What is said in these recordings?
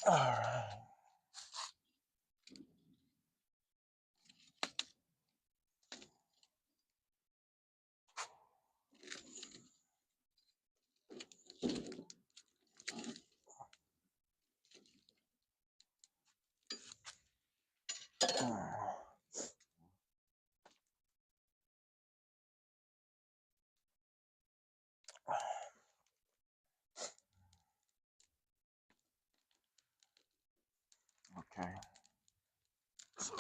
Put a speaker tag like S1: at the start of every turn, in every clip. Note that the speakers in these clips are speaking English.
S1: All right. Okay. So,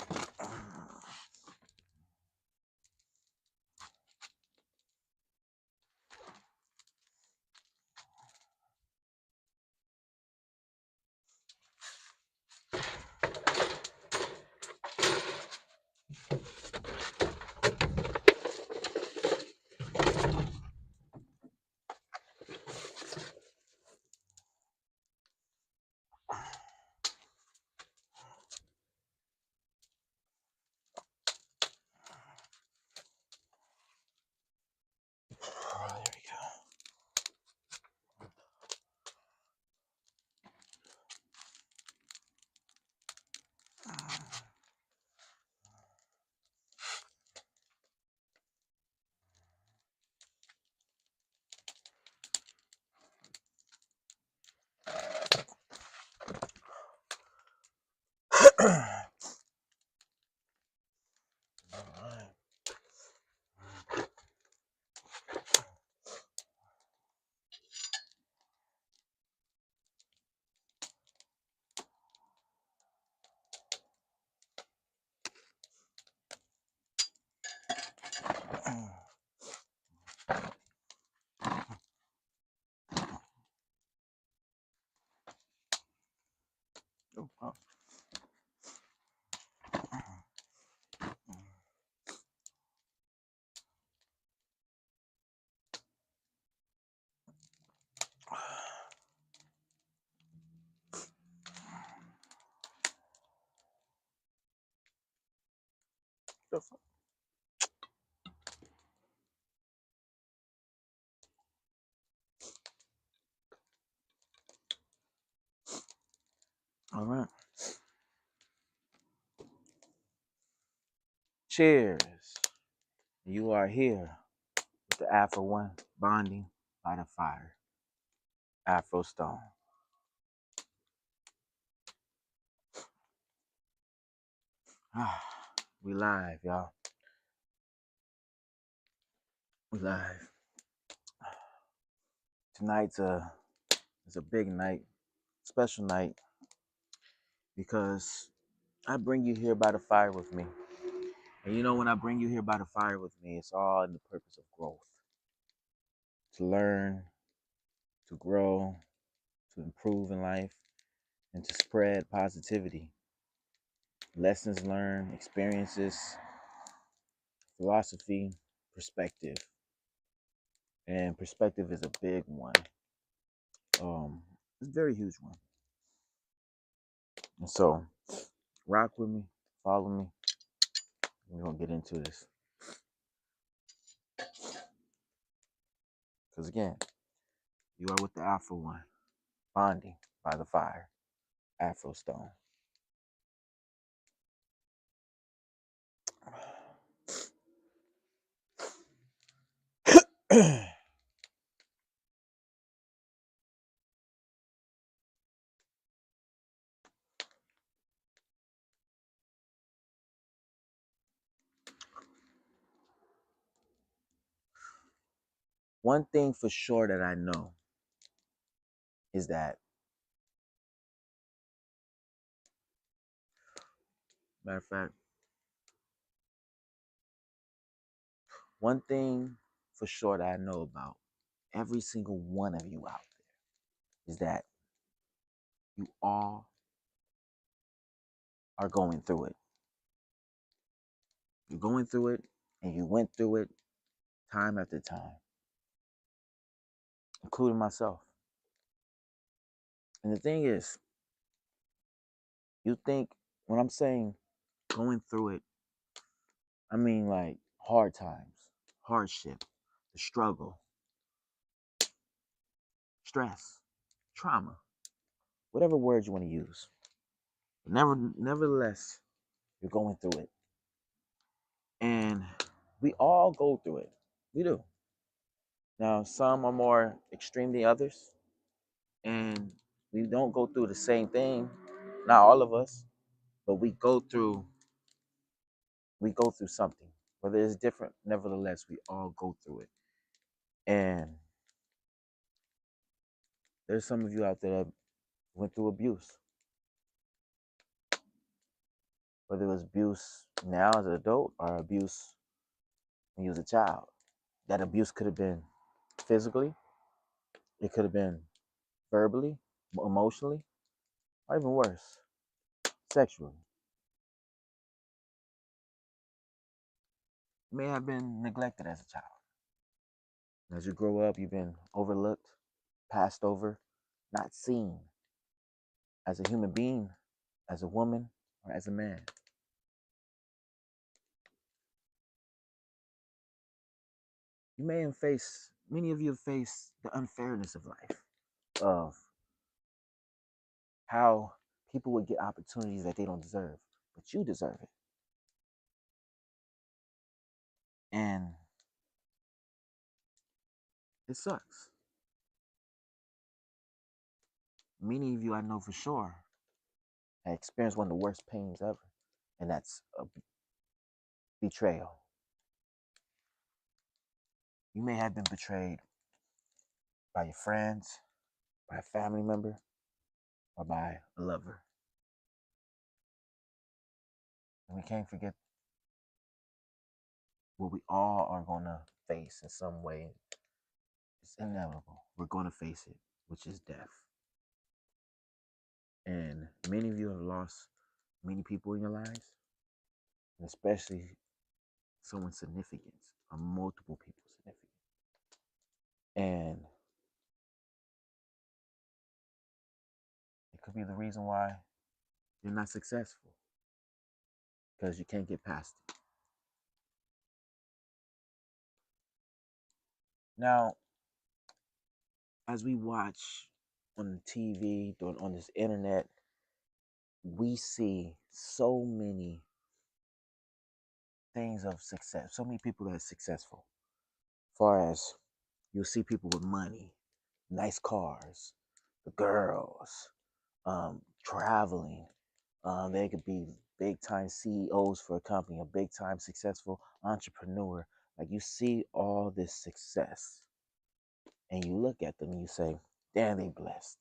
S1: there we go. All right. Oh, oh. All right. Cheers. You are here with the Afro One bonding by the fire. Afro Stone. We live, y'all. We live. Tonight's is a big night, special night, because I bring you here by the fire with me. And you know, when I bring you here by the fire with me, it's all in the purpose of growth. To learn, to grow, to improve in life, and to spread positivity. Lessons learned, experiences, philosophy, perspective. And perspective is a big one. It's a very huge one. And so, rock with me, follow me. We're gonna get into this. Because again, you are with the Afro One, bonding by the fire, Afro Stone. One thing for sure that I know is that, matter of fact, one thing for sure that I know about every single one of you out there is that you all are going through it. You're going through it, and you went through it time after time, including myself. And the thing is, you think when I'm saying going through it, I mean like hard times, hardship, the struggle, stress, trauma. whatever word you want to use. Nevertheless, you're going through it. And we all go through it. We do. Now, some are more extreme than others, and we don't go through the same thing. Not all of us, but we go through something. Whether it's different, nevertheless, we all go through it. And there's some of you out there that went through abuse. Whether it was abuse now as an adult or abuse when you was a child. That abuse could have been physically, it could have been verbally, emotionally, or even worse, sexually. You may have been neglected as a child. As you grow up, you've been overlooked, passed over, not seen as a human being, as a woman, or as a man. Many of you have faced the unfairness of life, of how people would get opportunities that they don't deserve, but you deserve it. And it sucks. Many of you I know for sure have experienced one of the worst pains ever, and that's a betrayal. You may have been betrayed by your friends, by a family member, or by a lover. And we can't forget what we all are going to face in some way. It's inevitable. We're going to face it, which is death. And many of you have lost many people in your lives, and especially someone significant, or multiple people significant. And it could be the reason why you're not successful, because you can't get past it. Now, as we watch on TV, on this internet, we see so many things of success, so many people that are successful. As far as you'll see people with money, nice cars, the girls, traveling. They could be big time CEOs for a company, a big time successful entrepreneur. Like you see all this success and you look at them and you say, damn, they blessed.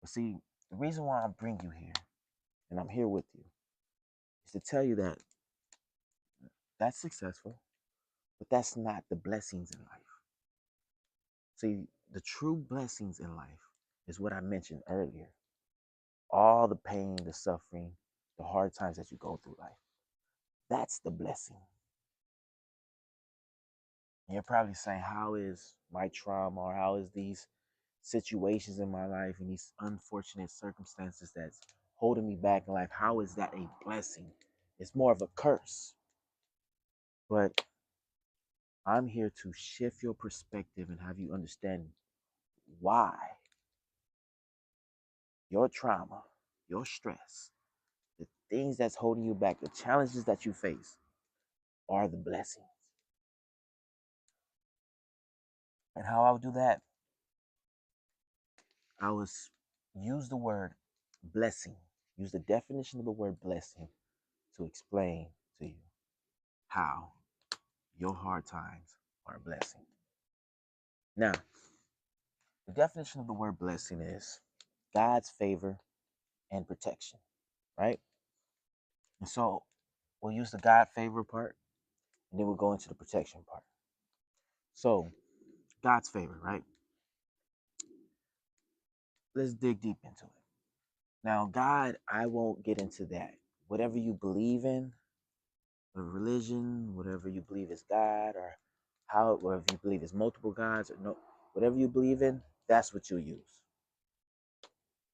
S1: But see, the reason why I bring you here and I'm here with you is to tell you that that's successful, but that's not the blessings in life. See, the true blessings in life is what I mentioned earlier. All the pain, the suffering, the hard times that you go through life. That's the blessing. And you're probably saying, how is my trauma or how is these situations in my life and these unfortunate circumstances that's holding me back in life, how is that a blessing? It's more of a curse. But I'm here to shift your perspective and have you understand why your trauma, your stress, the things that's holding you back, the challenges that you face are the blessings. And how I would do that, I was use the word blessing, use the definition of the word blessing to explain to you how your hard times are a blessing. Now, the definition of the word blessing is God's favor and protection, right? And so we'll use the God favor part and then we'll go into the protection part. So, God's favor, right? Let's dig deep into it. Now, God, I won't get into that. Whatever you believe in, a religion, whatever you believe is God, or if you believe it's multiple gods, or no, whatever you believe in, that's what you'll use.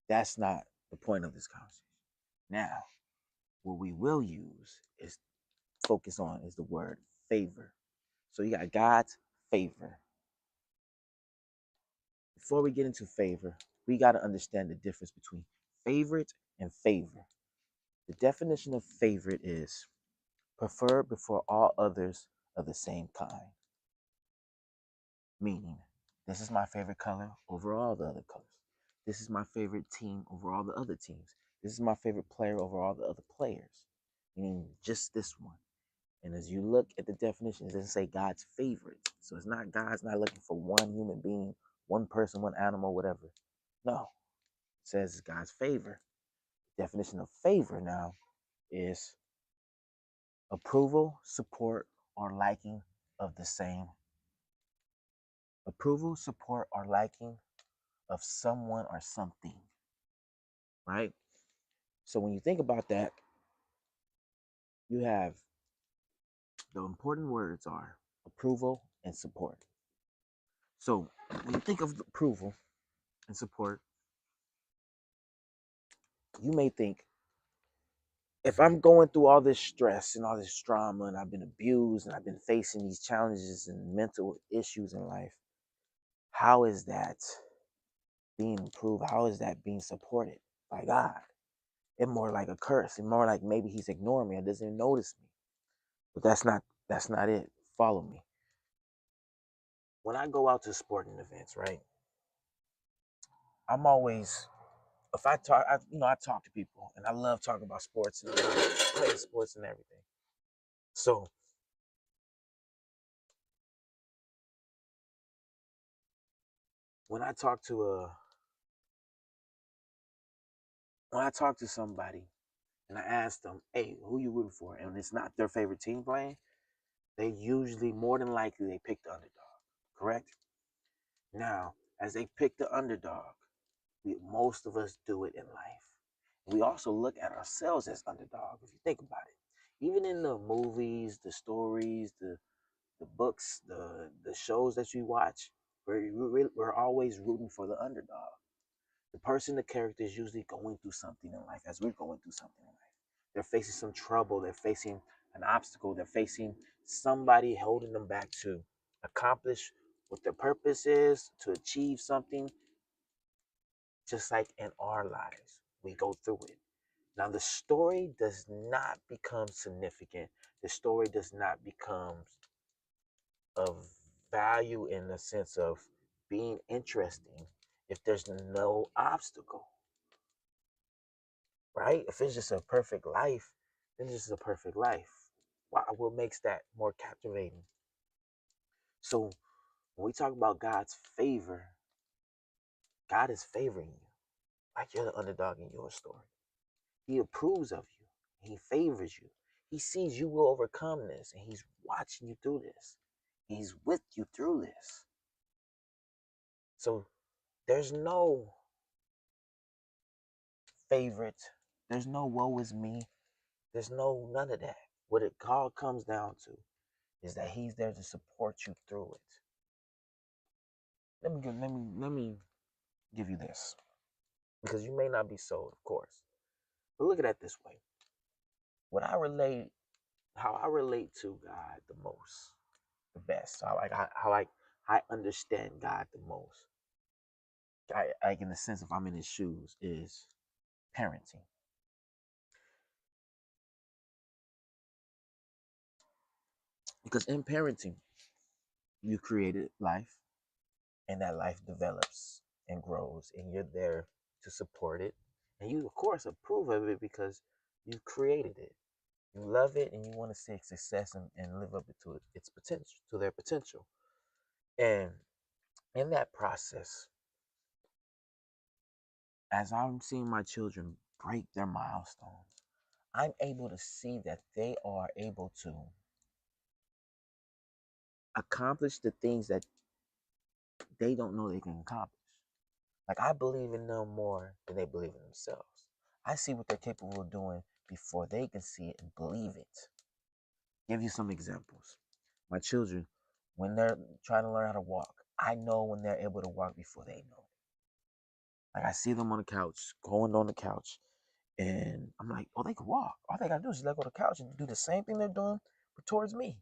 S1: That's not the point of this conversation. Now, what we will use is focus on is the word favor. So you got God's favor. Before we get into favor, we got to understand the difference between favorite and favor. The definition of favorite is preferred before all others of the same kind. Meaning, this is my favorite color over all the other colors. This is my favorite team over all the other teams. This is my favorite player over all the other players. Meaning just this one. And as you look at the definition, it doesn't say God's favorite. So it's not God's not looking for one human being, one person, one animal, whatever. No. It says it's God's favor. Definition of favor now is approval, support, or liking of the same. Approval, support, or liking of someone or something. Right? So when you think about that, you have the important words are approval and support. So when you think of approval and support, you may think, if I'm going through all this stress and all this drama and I've been abused and I've been facing these challenges and mental issues in life, how is that being improved? How is that being supported by God? It's more like a curse. It's more like maybe he's ignoring me or doesn't even notice me. But that's not it. Follow me. When I go out to sporting events, right? I'm always if I talk, I talk to people, and I love talking about sports and playing sports and everything. So when I talk to somebody and I ask them, "Hey, who you rooting for?" and it's not their favorite team playing, they usually more than likely they pick the underdog. Correct? Now, as they pick the underdog, most of us do it in life. We also look at ourselves as underdog. If you think about it, even in the movies, the stories, the books, the shows that you watch, we're always rooting for the underdog. The person, the character is usually going through something in life as we're going through something in life. They're facing some trouble. They're facing an obstacle. They're facing somebody holding them back to accomplish what their purpose is, to achieve something, just like in our lives. We go through it. Now, the story does not become significant. The story does not become of value in the sense of being interesting if there's no obstacle, right? If it's just a perfect life, then this is a perfect life. What makes that more captivating? So when we talk about God's favor, God is favoring you like you're the underdog in your story. He approves of you. He favors you. He sees you will overcome this, and he's watching you through this. He's with you through this. So there's no favorite. There's no woe is me. There's no none of that. What it all comes down to is that he's there to support you through it. Let me give you this. Because you may not be sold, of course. But look at it this way. What I relate how I relate to God the most, the best. How I understand God the most. I in the sense if I'm in his shoes is parenting. Because in parenting, you created life and that life develops and grows and you're there to support it. And you of course approve of it because you created it. You love it and you want to see success and live up to its potential, to their potential. And in that process, as I'm seeing my children break their milestones, I'm able to see that they are able to accomplish the things that they don't know they can accomplish. Like I believe in them more than they believe in themselves. I see what they're capable of doing before they can see it and believe it. Give you some examples. My children, when they're trying to learn how to walk, I know when they're able to walk before they know it. Like I see them on the couch, going on the couch, and I'm like, oh, they can walk. All they gotta do is just let go of the couch and do the same thing they're doing, but towards me.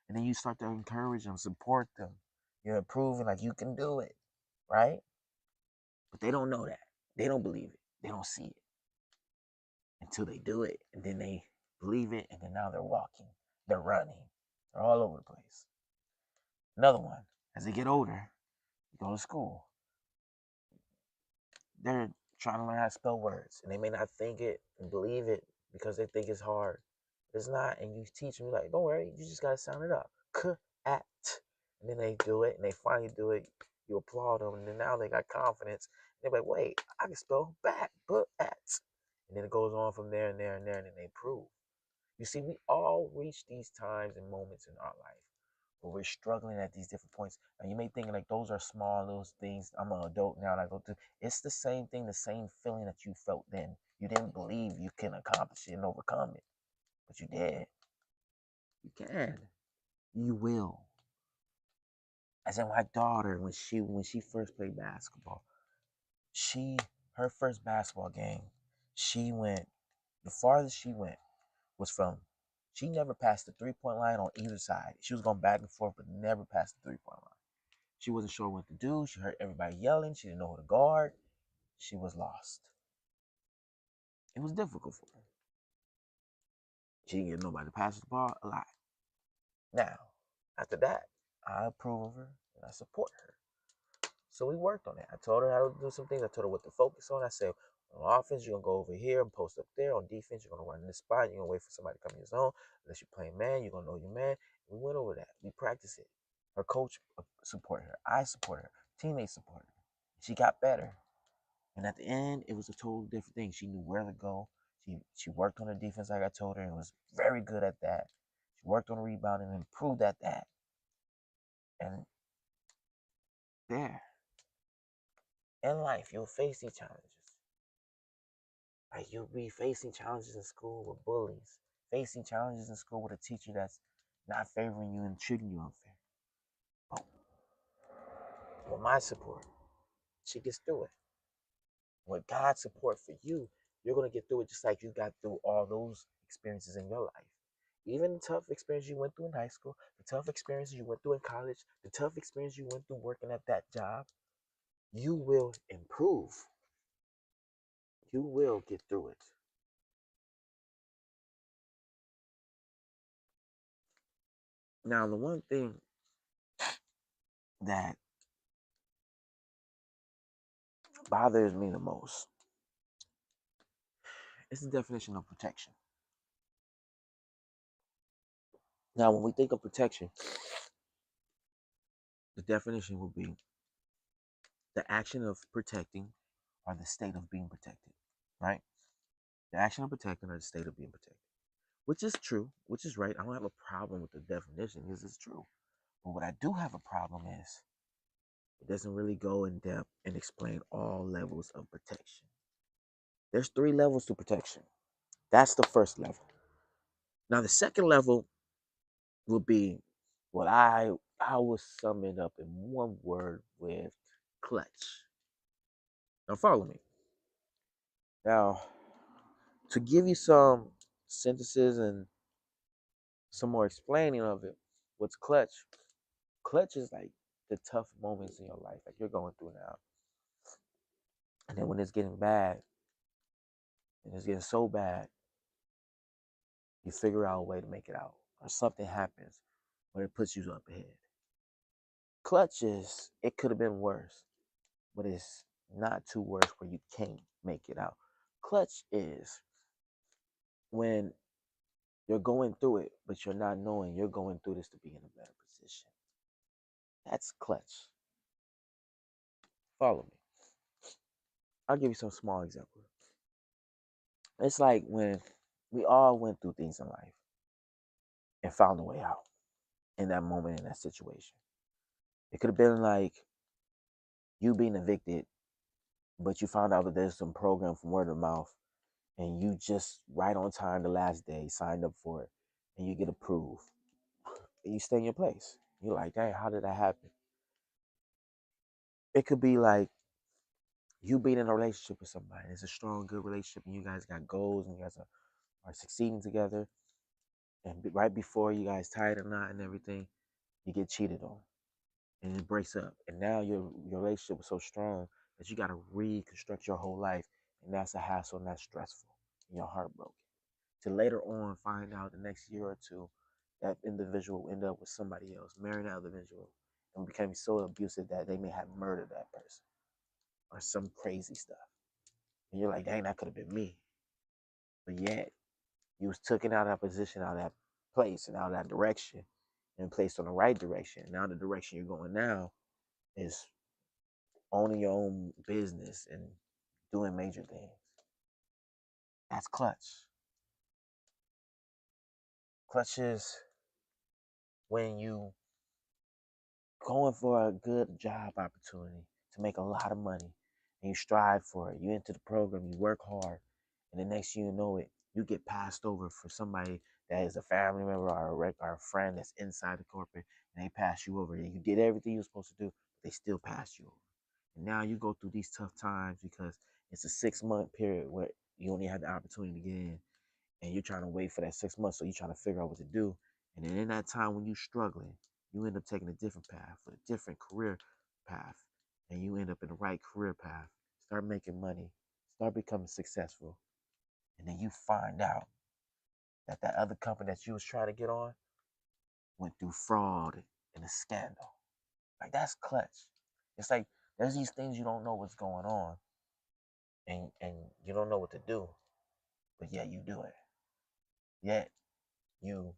S1: And then you start to encourage them, support them. You're improving, like you can do it, right? But they don't know that. They don't believe it. They don't see it until they do it. And then they believe it. And then now they're walking. They're running. They're all over the place. Another one, as they get older, they go to school. They're trying to learn how to spell words. And they may not think it and believe it because they think it's hard. It's not. And you teach them, like, don't worry, you just got to sound it up. K-at. And then they do it, and they finally do it. You applaud them, and then now they got confidence. They're like, wait, I can spell back, but at. And then it goes on from there and there and there, and then they prove. You see, we all reach these times and moments in our life where we're struggling at these different points. And you may think like those are small little things. I'm an adult now and I go through. It's the same thing, the same feeling that you felt then. You didn't believe you can accomplish it and overcome it, but you did. You can. You will. As in my daughter, when she first played basketball, her first basketball game, she went the farthest she went was from she never passed the 3-point line on either side. She was going back and forth, but never passed the 3-point line. She wasn't sure what to do. She heard everybody yelling. She didn't know who to guard. She was lost. It was difficult for her. She didn't get nobody to pass the ball a lot. Now, after that, I approve of her and I support her. So we worked on it. I told her how to do some things. I told her what to focus on. I said, on offense, you're going to go over here and post up there. On defense, you're going to run in this spot. You're going to wait for somebody to come in your zone. Unless you're playing man, you're going to know your man. We went over that. We practiced it. Her coach supported her. I supported her. Teammates supported her. She got better. And at the end, it was a total different thing. She knew where to go. She worked on her defense like I told her and was very good at that. She worked on rebounding and improved at that. And there. In life, you'll face these challenges. Right? You'll be facing challenges in school with bullies, facing challenges in school with a teacher that's not favoring you and treating you unfair. But with my support, she gets through it. With God's support for you, you're going to get through it just like you got through all those experiences in your life. Even the tough experience you went through in high school, the tough experiences you went through in college, the tough experience you went through working at that job, you will improve. You will get through it. Now, the one thing that bothers me the most is the definition of protection. Now, when we think of protection, the definition will be the action of protecting or the state of being protected, right? The action of protecting or the state of being protected, which is true, which is right. I don't have a problem with the definition because it's true. But what I do have a problem is it doesn't really go in depth and explain all levels of protection. There's 3 levels to protection. That's the first level. Now, the second level will be what I will sum it up in one word with clutch. Now follow me. Now, to give you some sentences and some more explaining of it, what's clutch? Clutch is like the tough moments in your life, like you're going through now. And then when it's getting bad, and it's getting so bad, you figure out a way to make it out. Or something happens where it puts you up ahead. Clutch is, it could have been worse, but it's not too worse where you can't make it out. Clutch is when you're going through it, but you're not knowing you're going through this to be in a better position. That's clutch. Follow me. I'll give you some small examples. It's like when we all went through things in life and found a way out in that moment, in that situation. It could have been like you being evicted, but you found out that there's some program from word of mouth and you just right on time the last day signed up for it and you get approved and you stay in your place. You're like, hey, how did that happen? It could be like you being in a relationship with somebody. It's a strong, good relationship and you guys got goals and you guys are succeeding together. And right before you guys tie the knot and everything, you get cheated on and it breaks up. And now your relationship was so strong that you got to reconstruct your whole life, and that's a hassle and that's stressful, and you're heartbroken. To later on find out the next year or two that individual will end up with somebody else, marrying that individual, and becoming so abusive that they may have murdered that person or some crazy stuff. And you're like, dang, that could have been me. But yet, you was taken out of that position, out of that place, and out of that direction, and placed on the right direction. Now the direction you're going now is owning your own business and doing major things. That's clutch. Clutch is when you going for a good job opportunity to make a lot of money and you strive for it. You enter the program, you work hard, and the next thing you know it, you get passed over for somebody that is a family member or a friend that's inside the corporate, and they pass you over. And you did everything you were supposed to do, but they still pass you over. And now you go through these tough times because it's a 6 month period where you only have the opportunity to get in, and you're trying to wait for that 6 months, so you're trying to figure out what to do. And then in that time when you're struggling, you end up taking a different path, a different career path, and you end up in the right career path. Start making money, start becoming successful, and then you find out that that other company that you was trying to get on went through fraud and a scandal. Like that's clutch. It's like there's these things you don't know what's going on, and you don't know what to do, but yet you do it. Yet you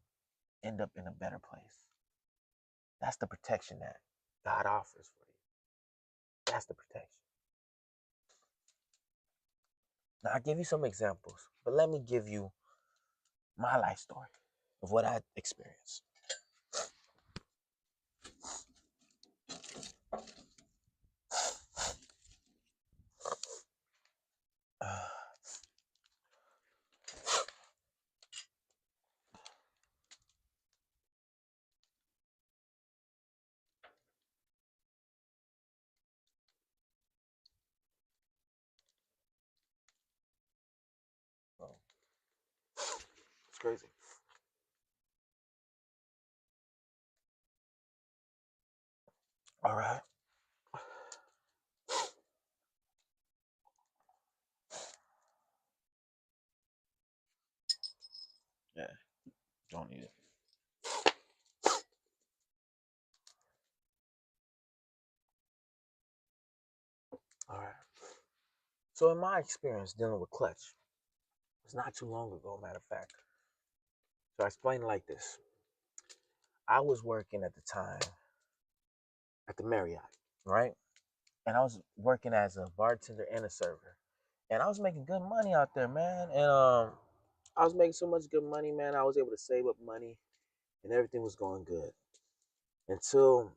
S1: end up in a better place. That's the protection that God offers for you. That's the protection. Now, I'll give you some examples, but let me give you my life story of what I experienced. Oh, it's crazy. All right. Yeah, don't need it. All right. So, in my experience dealing with clutch, it's not too long ago, matter of fact. So, I explain it like this. I was working at the time at the Marriott, right? And I was working as a bartender and a server. And I was making good money out there, man. And I was making so much good money, man. I was able to save up money and everything was going good. Until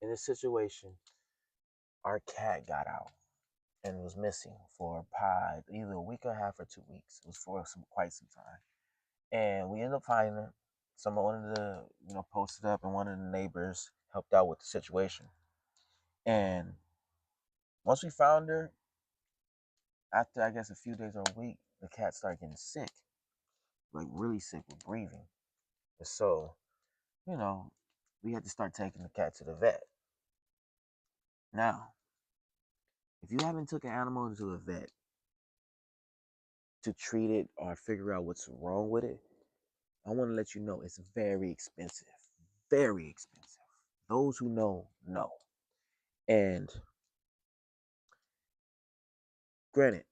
S1: in this situation, our cat got out and was missing for either a week and a half or 2 weeks. It was for quite some time. And we ended up finding her. Someone wanted to, post it up, and one of the neighbors helped out with the situation. And once we found her, after I guess a few days or a week, the cat started getting sick, like really sick with breathing. And so, you know, we had to start taking the cat to the vet. Now, if you haven't took an animal to a vet to treat it or figure out what's wrong with it, I want to let you know it's very expensive. Very expensive. Those who know, know. And granted,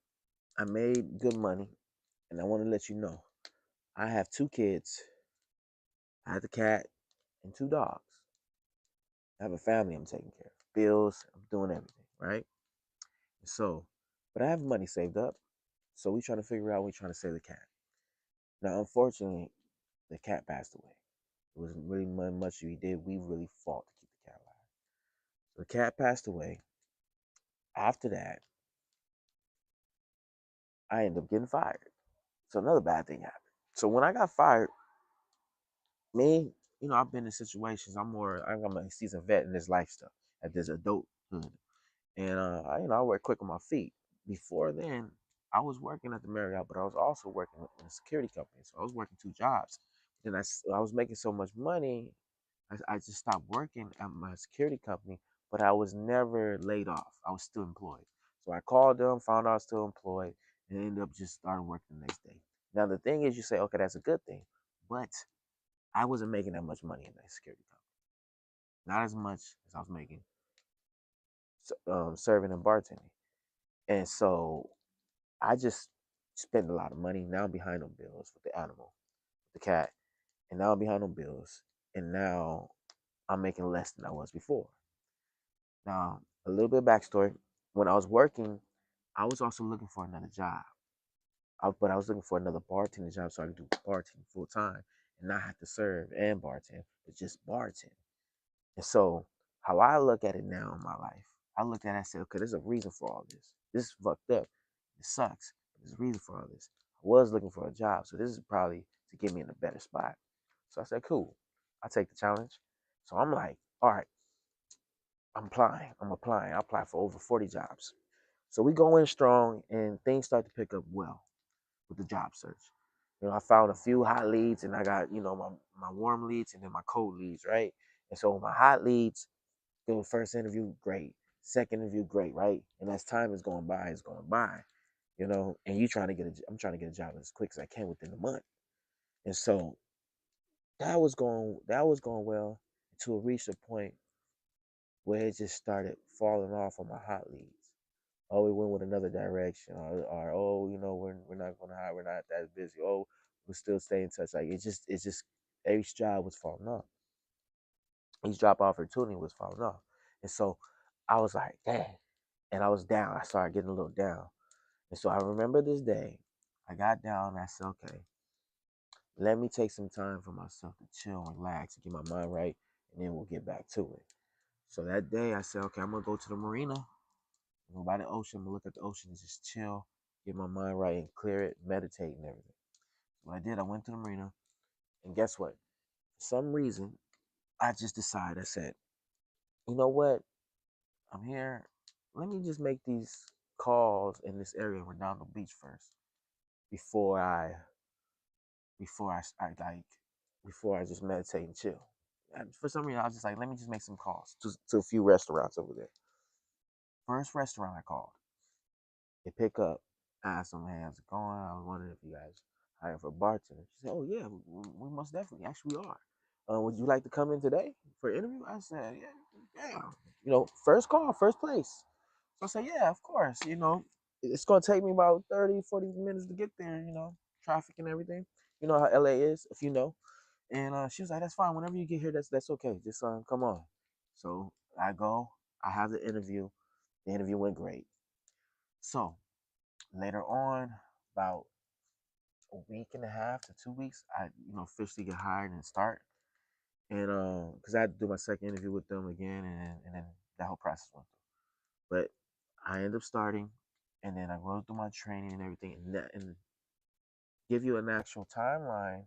S1: I made good money, and I want to let you know I have 2 kids. I have the cat and 2 dogs. I have a family I'm taking care of, bills, I'm doing everything, right? So, but I have money saved up. So we trying to figure out, we trying to save the cat. Now, unfortunately, the cat passed away. It wasn't really much we did. We really fought to keep the cat alive. So the cat passed away. After that, I ended up getting fired. So another bad thing happened. So when I got fired, me, I've been in situations. I'm a seasoned vet in this life stuff, at this adulthood. And I work quick on my feet. Before then, I was working at the Marriott, but I was also working in a security company. So I was working 2 jobs. Then I was making so much money, I just stopped working at my security company, but I was never laid off. I was still employed. So I called them, found out I was still employed, and ended up just starting working the next day. Now the thing is, you say, okay, that's a good thing, but I wasn't making that much money in that security company. Not as much as I was making serving and bartending. And so I just spent a lot of money. Now I'm behind on bills with the animal, the cat, and now I'm behind on bills. And now I'm making less than I was before. Now, a little bit of backstory. When I was working, I was also looking for another job. But I was looking for another bartending job so I could do bartending full time and not have to serve and bartend, but just bartend. And so, how I look at it now in my life, I look at it and say, okay, there's a reason for all this. This is fucked up. It sucks. There's a reason for all this. I was looking for a job, so this is probably to get me in a better spot. So I said, cool. I take the challenge. So I'm like, all right, I'm applying. I'm applying. I applied for over 40 jobs. So we go in strong and things start to pick up well with the job search. I found a few hot leads and I got, my warm leads and then my cold leads, right? And so my hot leads, the first interview, great. Second interview, great, right? And as time is going by, and I'm trying to get a job as quick as I can within a month. And so that was going well until it reached a point where it just started falling off on my hot leads. Oh, we went with another direction, or oh, we're not gonna hire, we're not that busy. Oh, we'll still stay in touch. Like it's just each job was falling off. Each job opportunity was falling off, and so I was like, dang, and I was down. I started getting a little down, and so I remember this day. I got down and I said, okay, let me take some time for myself to chill and relax and get my mind right, and then we'll get back to it. So that day I said, okay, I'm gonna go to the marina, go by the ocean, I'm gonna look at the ocean and just chill, get my mind right and clear it, meditate and everything. So what I did, I went to the marina, and guess what? For some reason, I just decided, I said, you know what? I'm here. Let me just make these calls in this area in Redondo Beach first before I just meditate and chill. And for some reason, I was just like, let me just make some calls to a few restaurants over there. First restaurant I called, they pick up. I asked them, hey, how's it going? I was wondering if you guys hiring for a bartender. She said, oh, yeah, we most definitely. Actually, we are. Would you like to come in today for an interview? I said, yeah. First call, first place. So I said, yeah, of course. It's going to take me about 30, 40 minutes to get there, traffic and everything. You know how LA is, if you know. And she was like, that's fine. Whenever you get here, that's okay. Just come on. So I go. I have the interview. The interview went great. So later on, about a week and a half to 2 weeks, I officially get hired and start. And because I had to do my second interview with them again, and then that whole process went through. But I ended up starting, and then I went through my training and everything, and give you an actual timeline.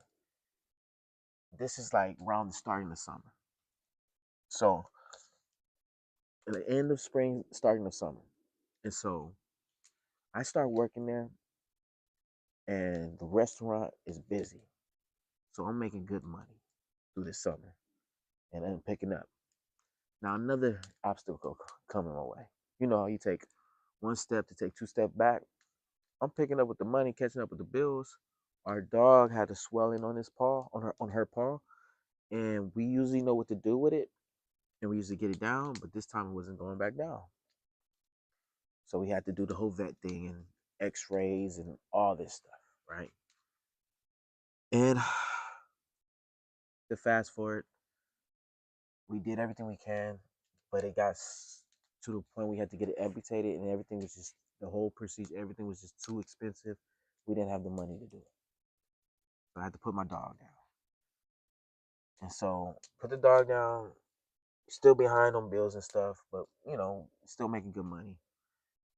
S1: This is like around the starting of summer. So at the end of spring, starting of summer, and so I start working there, and the restaurant is busy. So I'm making good money through this summer, and I'm picking up. Now another obstacle coming my way. You know how you take one step to take two steps back. I'm picking up with the money, catching up with the bills. Our dog had a swelling on his paw, on her paw, and we usually know what to do with it, and we usually get it down. But this time it wasn't going back down, so we had to do the whole vet thing and X-rays and all this stuff, right? And to fast forward, we did everything we can, but it got to the point we had to get it amputated, and everything was just the whole procedure. Everything was just too expensive. We didn't have the money to do it, so I had to put my dog down. And so put the dog down. Still behind on bills and stuff, but still making good money.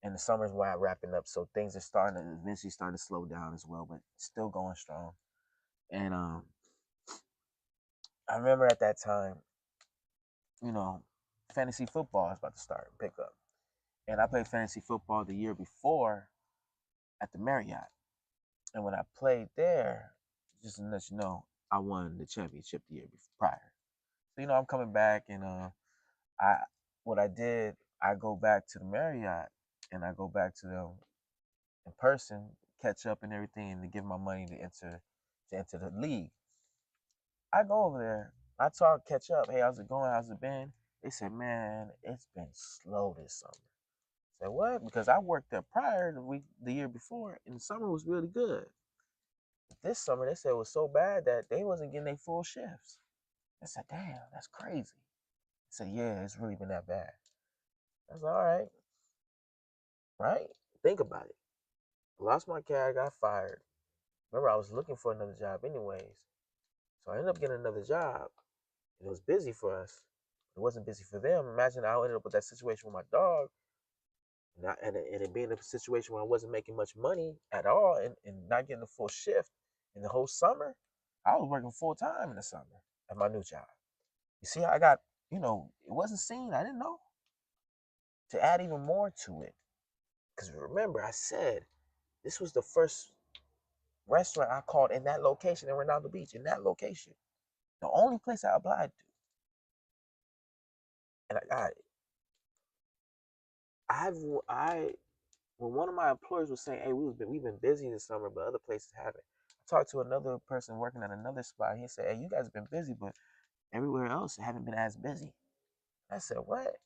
S1: And the summer's wrapping up, so things are eventually starting to slow down as well, but still going strong. And I remember at that time, you know, fantasy football is about to start and pick up. And I played fantasy football the year before at the Marriott. And when I played there, just to let you know, I won the championship the year prior. So I'm coming back, and I what I did, I go back to the Marriott and I go back to them in person, catch up and everything, and to give my money to enter the league. I go over there, I talk, catch up. Hey, how's it going? How's it been? They said, man, it's been slow this summer. I said, what? Because I worked there prior the year before, and the summer was really good. But this summer, they said it was so bad that they wasn't getting their full shifts. I said, damn, that's crazy. I said, yeah, it's really been that bad. I was like, all right, right? Think about it. I lost my cat, I got fired. Remember, I was looking for another job anyways. So I ended up getting another job. And it was busy for us. It wasn't busy for them. Imagine I ended up with that situation with my dog. And it being a situation where I wasn't making much money at all and not getting a full shift in the whole summer. I was working full time in the summer at my new job. You see, I got, it wasn't seen. I didn't know. To add even more to it. Because remember, I said this was the first restaurant I called in that location in Redondo Beach, in that location. The only place I applied to. And I got it. When one of my employers was saying, hey, we've been busy this summer, but other places haven't. I talked to another person working at another spot. He said, hey, you guys have been busy, but everywhere else haven't been as busy. I said, what?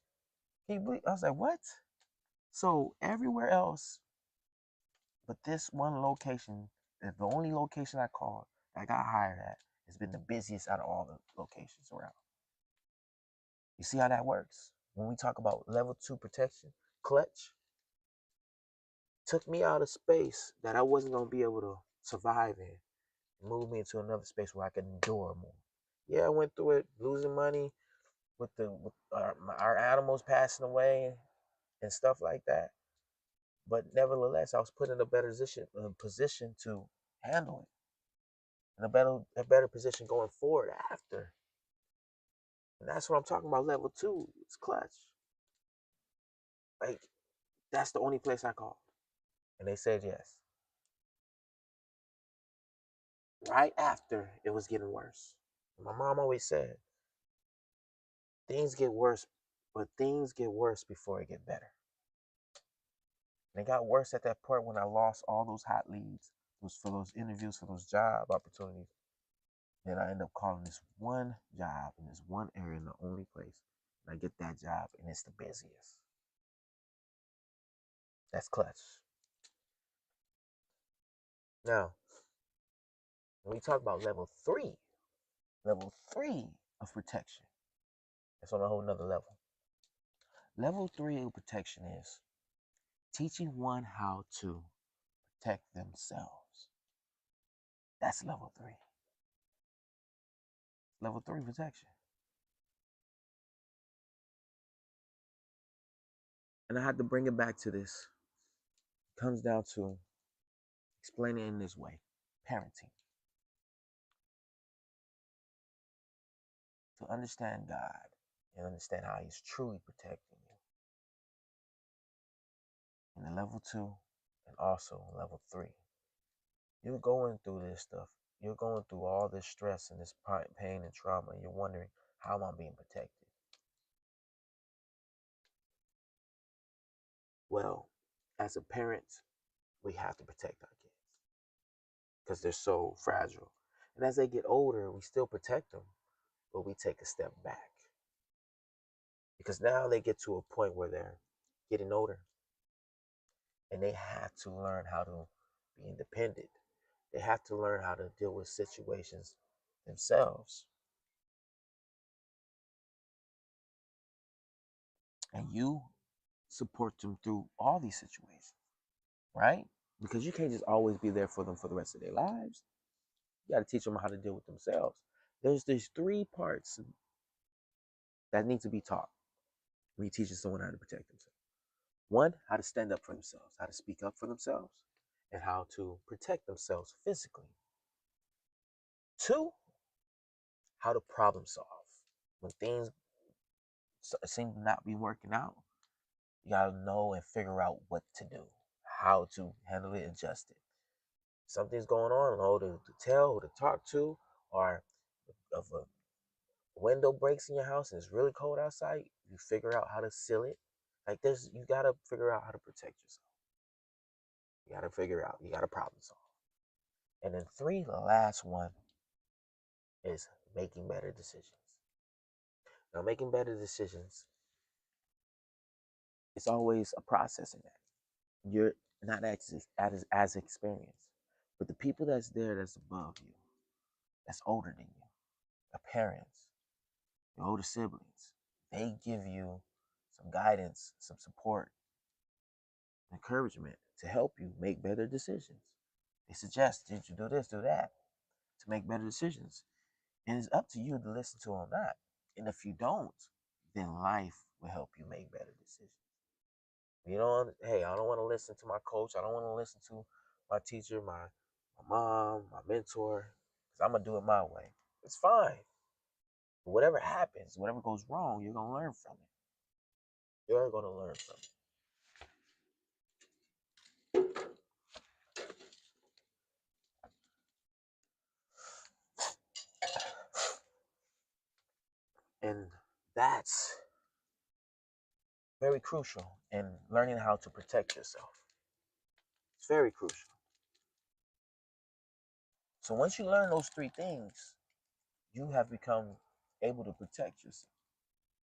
S1: Can you believe? I was like, what? So everywhere else, but this one location, the only location I called, I got hired at, has been the busiest out of all the locations around. You see how that works? When we talk about level 2 protection, clutch took me out of space that I wasn't going to be able to survive in, and moved me into another space where I could endure more. Yeah, I went through it, losing money with our animals passing away and stuff like that. But nevertheless, I was put in a better position to handle it, in a better position going forward after. And that's what I'm talking about. Level 2, it's clutch. Like, that's the only place I called, and they said yes. Right after it was getting worse. My mom always said, things get worse, but things get worse before it get better. And it got worse at that point when I lost all those hot leads, for those interviews, for those job opportunities. Then I end up calling this one job in this one area, in the only place. And I get that job, and it's the busiest. That's clutch. Now, when we talk about level 3 of protection, it's on a whole nother level. Level 3 of protection is teaching one how to protect themselves. That's level 3. Level 3 protection. And I had to bring it back to this. It comes down to explaining it in this way. Parenting. To understand God and understand how He's truly protecting you. In the level 2 and also level 3. You're going through this stuff. You're going through all this stress and this pain and trauma. And you're wondering, how am I being protected? Well, as a parent, we have to protect our kids because they're so fragile. And as they get older, we still protect them, but we take a step back. Because now they get to a point where they're getting older and they have to learn how to be independent. They have to learn how to deal with situations themselves. And you support them through all these situations, right? Because you can't just always be there for them for the rest of their lives. You got to teach them how to deal with themselves. There's these 3 parts that need to be taught when you teach someone how to protect themselves. 1, how to stand up for themselves, how to speak up for themselves, and how to protect themselves physically. 2, how to problem solve. When things seem to not be working out, you gotta know and figure out what to do, how to handle it, adjust it. Something's going on, know who to tell, who to talk to, or of window breaks in your house and it's really cold outside, you figure out how to seal it. Like you gotta figure out how to protect yourself. You gotta figure out, you gotta problem solve. And then three, the last one is making better decisions. Now, making better decisions, it's always a process in that. You're not as experienced, but the people that's there that's above you, that's older than you, the parents, your older siblings, they give you some guidance, some support, encouragement to help you make better decisions. They suggest that you do this, do that to make better decisions. And it's up to you to listen to them or not. And if you don't, then life will help you make better decisions. You know, hey, I don't want to listen to my coach. I don't want to listen to my teacher, my mom, my mentor, because I'm going to do it my way. It's fine. But whatever happens, whatever goes wrong, you're going to learn from it. You're going to learn from it. And that's very crucial in learning how to protect yourself. It's very crucial. So once you learn those three things, you have become able to protect yourself.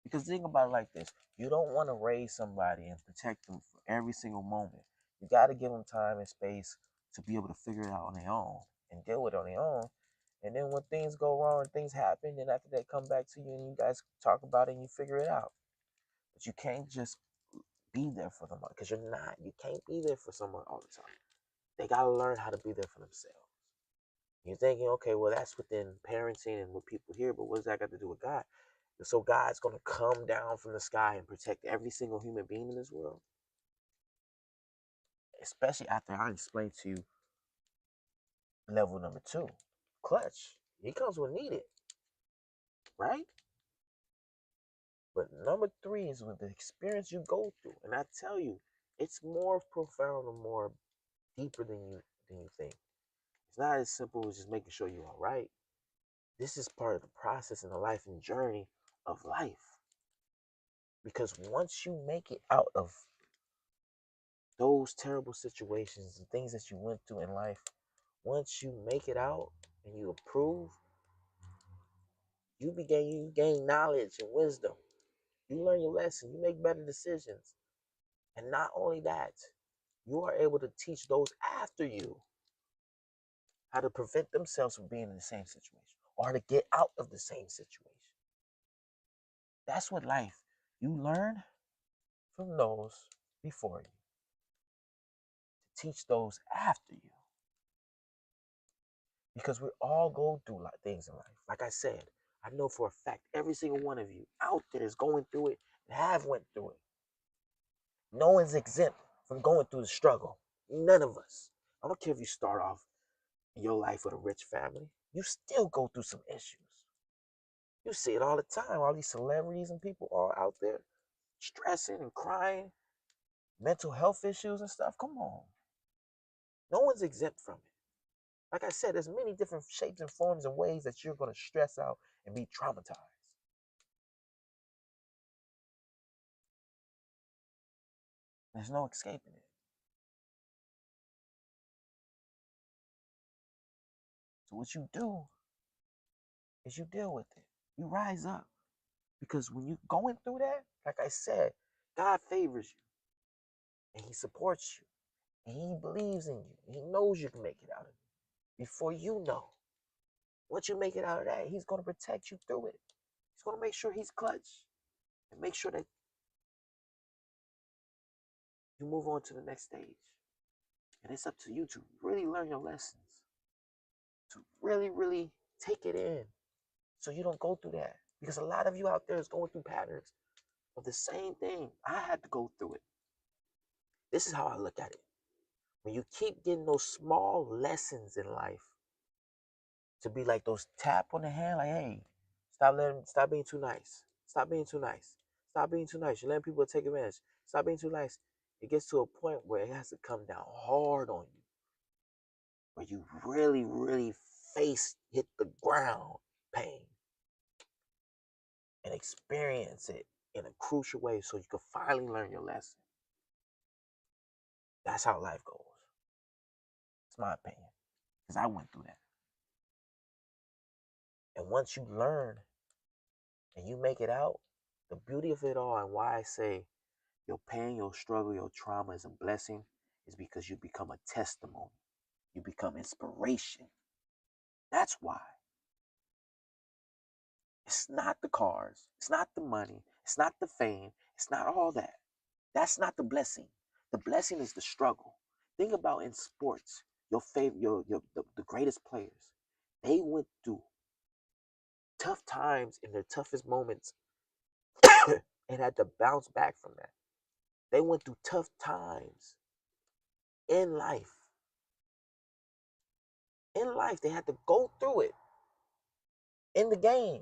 S1: Because think about it like this. You don't want to raise somebody and protect them for every single moment. You got to give them time and space to be able to figure it out on their own and deal with it on their own. And then when things go wrong and things happen, then after they come back to you and you guys talk about it and you figure it out. But you can't just be there for them because you're not. You can't be there for someone all the time. They got to learn how to be there for themselves. You're thinking, okay, well, that's within parenting and what people hear, but what does that got to do with God? So God's going to come down from the sky and protect every single human being in this world. Especially after I explained to you level number 2, clutch. He comes when needed, right? But number 3 is with the experience you go through. And I tell you, it's more profound and more deeper than you think. It's not as simple as just making sure you're all right. This is part of the process and the life and journey of life. Because once you make it out of those terrible situations and things that you went through in life, once you make it out and you approve, you gain knowledge and wisdom. You learn your lesson, you make better decisions. And not only that, you are able to teach those after you how to prevent themselves from being in the same situation or how to get out of the same situation. That's what life, you learn from those before you to teach those after you. Because we all go through things in life. Like I said, I know for a fact every single one of you out there is going through it and have went through it. No one's exempt from going through the struggle. None of us. I don't care if you start off in your life with a rich family. You still go through some issues. You see it all the time. All these celebrities and people are out there stressing and crying, mental health issues and stuff. Come on. No one's exempt from it. Like I said, there's many different shapes and forms and ways that you're going to stress out and be traumatized. There's no escaping it. So what you do is you deal with it. You rise up. Because when you're going through that, like I said, God favors you. And he supports you. And he believes in you. And he knows you can make it out of it. Before you know. Once you make it out of that, he's going to protect you through it. He's going to make sure he's clutch. And make sure that you move on to the next stage. And it's up to you to really learn your lessons. To really, really take it in. So you don't go through that. Because a lot of you out there is going through patterns of the same thing. I had to go through it. This is how I look at it. When you keep getting those small lessons in life, to be like those tap on the hand, like, hey, stop being too nice. Stop being too nice. Stop being too nice. You're letting people take advantage. Stop being too nice. It gets to a point where it has to come down hard on you. Where you really, really hit the ground pain. and experience it in a crucial way so you can finally learn your lesson. That's how life goes. It's my opinion. Because I went through that. And once you learn and you make it out, the beauty of it all and why I say your pain, your struggle, your trauma is a blessing is because you become a testimony. You become inspiration. That's why. It's not the cars. It's not the money. It's not the fame. It's not all that. That's not the blessing. The blessing is the struggle. Think about in sports, your favorite, the greatest players. They went through tough times in their toughest moments and had to bounce back from that. They went through tough times in life. In life, they had to go through it. In the game,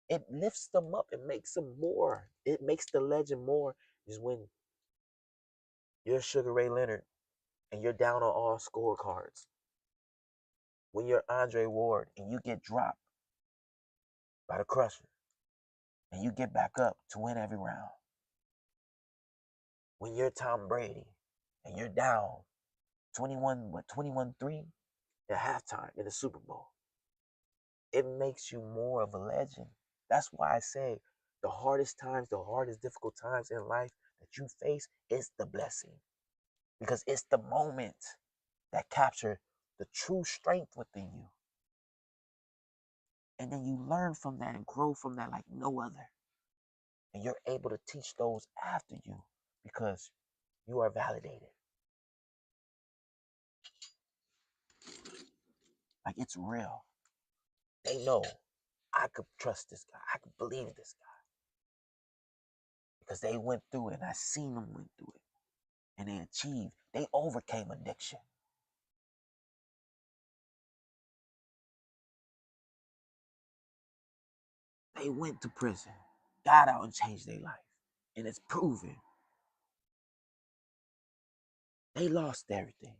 S1: it lifts them up. It makes them more. It makes the legend more. Is when you're Sugar Ray Leonard and you're down on all scorecards. When you're Andre Ward and you get dropped by the Crusher and you get back up to win every round. When you're Tom Brady and you're down 21-3 at halftime in the Super Bowl. It makes you more of a legend. That's why I say the hardest times, the hardest difficult times in life that you face is the blessing. Because it's the moment that capture the true strength within you. And then you learn from that and grow from that like no other. And you're able to teach those after you because you are validated. Like it's real. They know I could trust this guy. I could believe this guy. Because they went through it and I seen them went through it. And they achieved. They overcame addiction. They went to prison, got out and changed their life. And it's proven. They lost everything.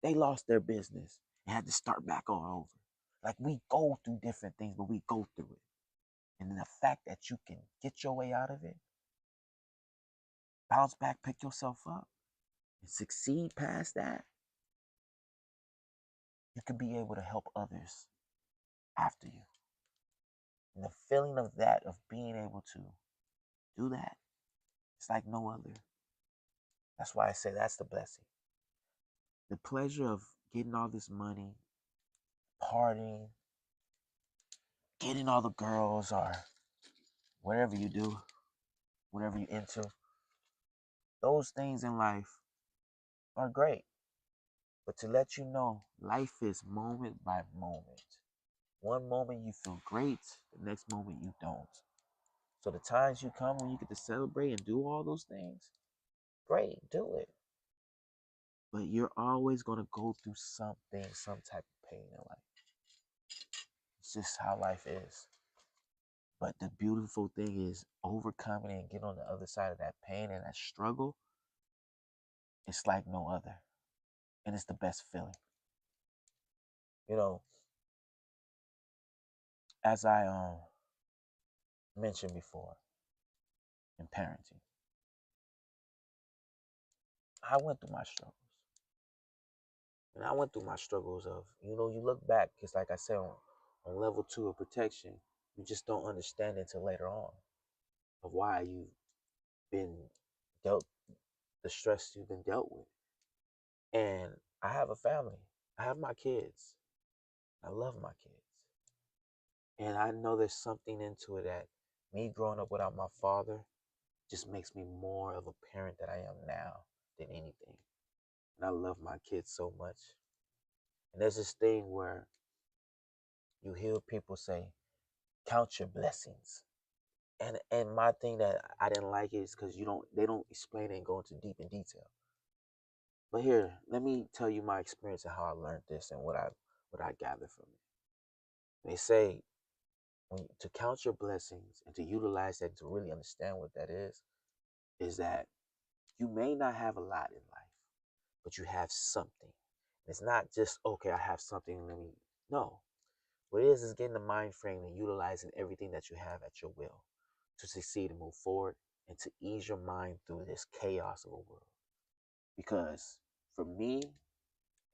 S1: They lost their business and had to start back all over. Like we go through different things, but we go through it. And then the fact that you can get your way out of it, bounce back, pick yourself up, and succeed past that, you can be able to help others after you. And the feeling of that, of being able to do that, it's like no other. That's why I say that's the blessing. The pleasure of getting all this money, partying, getting all the girls, or whatever you do, whatever you're into, those things in life are great. But to let you know, life is moment by moment. One moment you feel great, the next moment you don't. So the times you come when you get to celebrate and do all those things, great, do it. But you're always going to go through something, some type of pain in life. It's just how life is. But the beautiful thing is overcoming and getting on the other side of that pain and that struggle. It's like no other. And it's the best feeling. You know, as I mentioned before in parenting, I went through my struggles. And I went through my struggles of, you look back, because like I said, on level 2 of protection, you just don't understand until later on of why you've been dealt the stress you've been dealt with. And I have a family. I have my kids. I love my kids. And I know there's something into it that me growing up without my father just makes me more of a parent that I am now than anything. And I love my kids so much. And there's this thing where you hear people say, count your blessings. And my thing that I didn't like is because they don't explain it and go into deep in detail. But here, let me tell you my experience and how I learned this and what I gathered from it. They say to count your blessings and to utilize that, to really understand what that is that you may not have a lot in life, but you have something. It's not just, okay, I have something, no. What it is getting the mind frame and utilizing everything that you have at your will. to succeed and move forward, and to ease your mind through this chaos of a world. Because for me,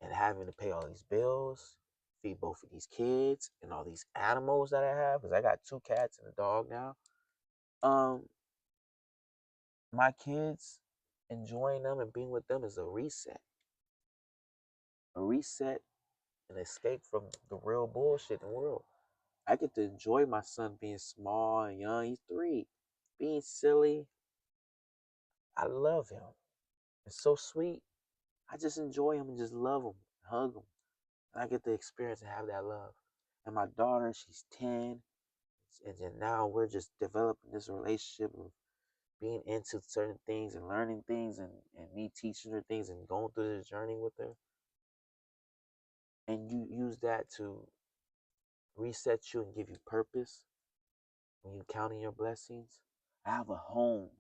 S1: and having to pay all these bills, feed both of these kids and all these animals that I have, because I got 2 cats and a dog now. Um, my kids, enjoying them and being with them is a reset, and escape from the real bullshit in the world. I get to enjoy my son being small and young. He's 3, being silly. I love him. It's so sweet. I just enjoy him and just love him, hug him, and I get to experience and have that love. And my daughter, she's 10, and then now we're just developing this relationship of being into certain things and learning things, and me teaching her things and going through this journey with her. And you use that to reset you and give you purpose when you counting your blessings. I have a home.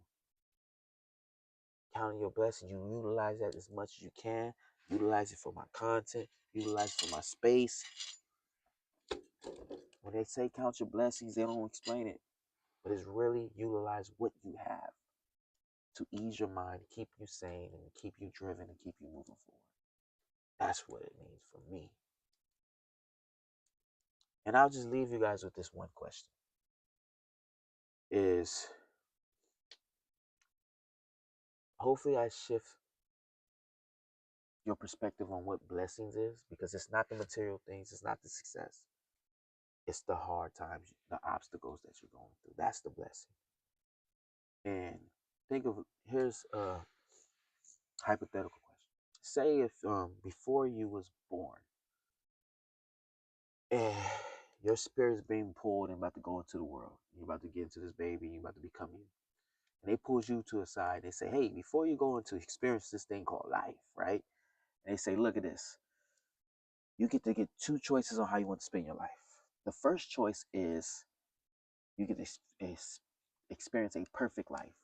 S1: Counting your blessings, you utilize that as much as you can. Utilize it for my content. Utilize it for my space. When they say count your blessings, they don't explain it. But it's really utilize what you have to ease your mind, keep you sane, and keep you driven, and keep you moving forward. That's what it means for me. And I'll just leave you guys with this one question. Is hopefully I shift your perspective on what blessings is, because it's not the material things, it's not the success. It's the hard times, the obstacles that you're going through. That's the blessing. And think of, here's a hypothetical question. Say if before you was born, and your spirit is being pulled and about to go into the world. You're about to get into this baby, you're about to become you. And they pulls you to a side. They say, hey, before you go into experience this thing called life, right? And they say, look at this. You get to get 2 choices on how you want to spend your life. The first choice is you get to experience a perfect life.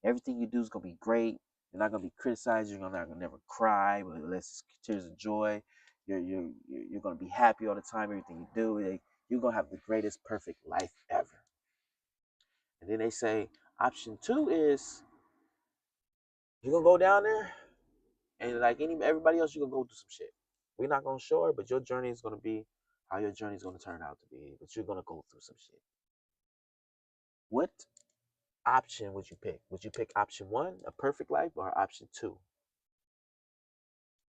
S1: Everything you do is going to be great. You're not going to be criticized. You're not going to never cry, but unless it's tears of joy. You're going to be happy all the time. Everything you do, you're going to have the greatest, perfect life ever. And then they say, option 2 is you're going to go down there, and like everybody else, you're going to go do some shit. We're not going to show it, but your journey is going to be how your journey is going to turn out to be. But you're going to go through some shit. What option would you pick? Would you pick option 1, a perfect life, or option 2,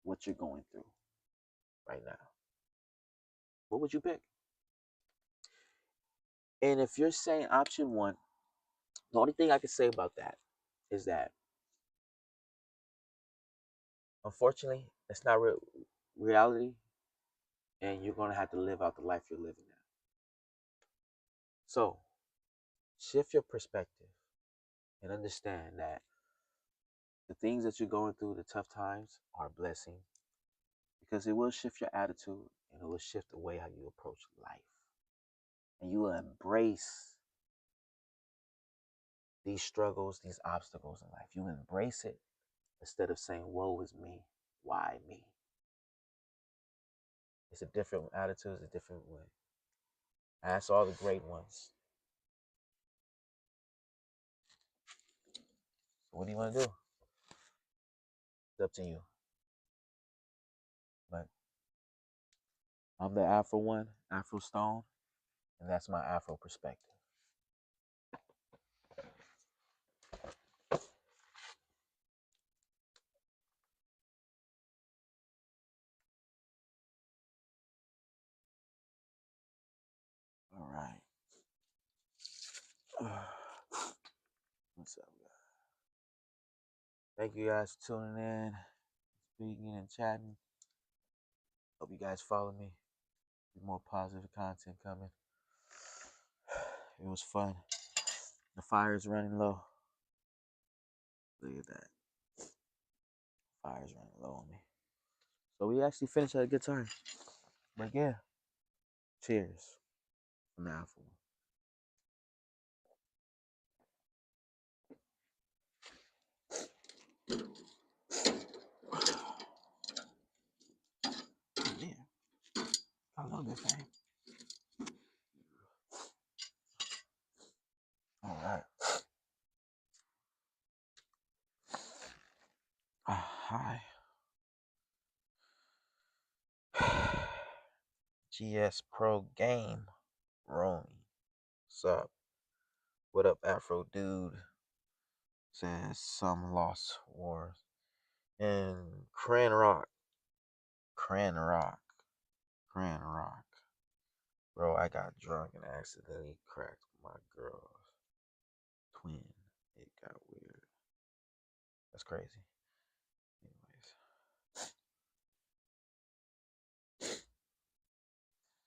S1: what you're going through right now? What would you pick? And if you're saying option 1, the only thing I can say about that is that, unfortunately, it's not reality, and you're going to have to live out the life you're living now. So, shift your perspective and understand that the things that you're going through, the tough times, are a blessing, because it will shift your attitude, and it will shift the way how you approach life. And you will embrace these struggles, these obstacles in life. You embrace it instead of saying, woe is me, why me? It's a different attitude, it's a different way. Ask all the great ones. So what do you want to do? It's up to you. But I'm the Afro one, Afro Stone, and that's my Afro perspective. All right. What's up, guys? Thank you guys for tuning in, speaking and chatting. Hope you guys follow me. More positive content coming. It was fun. The fire is running low. Look at that. Fire's running low on me. So we actually finished at a good time. But yeah. Cheers. From the Afro. Yeah. I love this thing. All right.
S2: GS Pro Game. Romy. Sup? What up, Afro dude? Says some lost wars. And Cran Rock. Cran Rock. Bro, I got drunk and accidentally cracked my girl's twin. It got weird. That's crazy.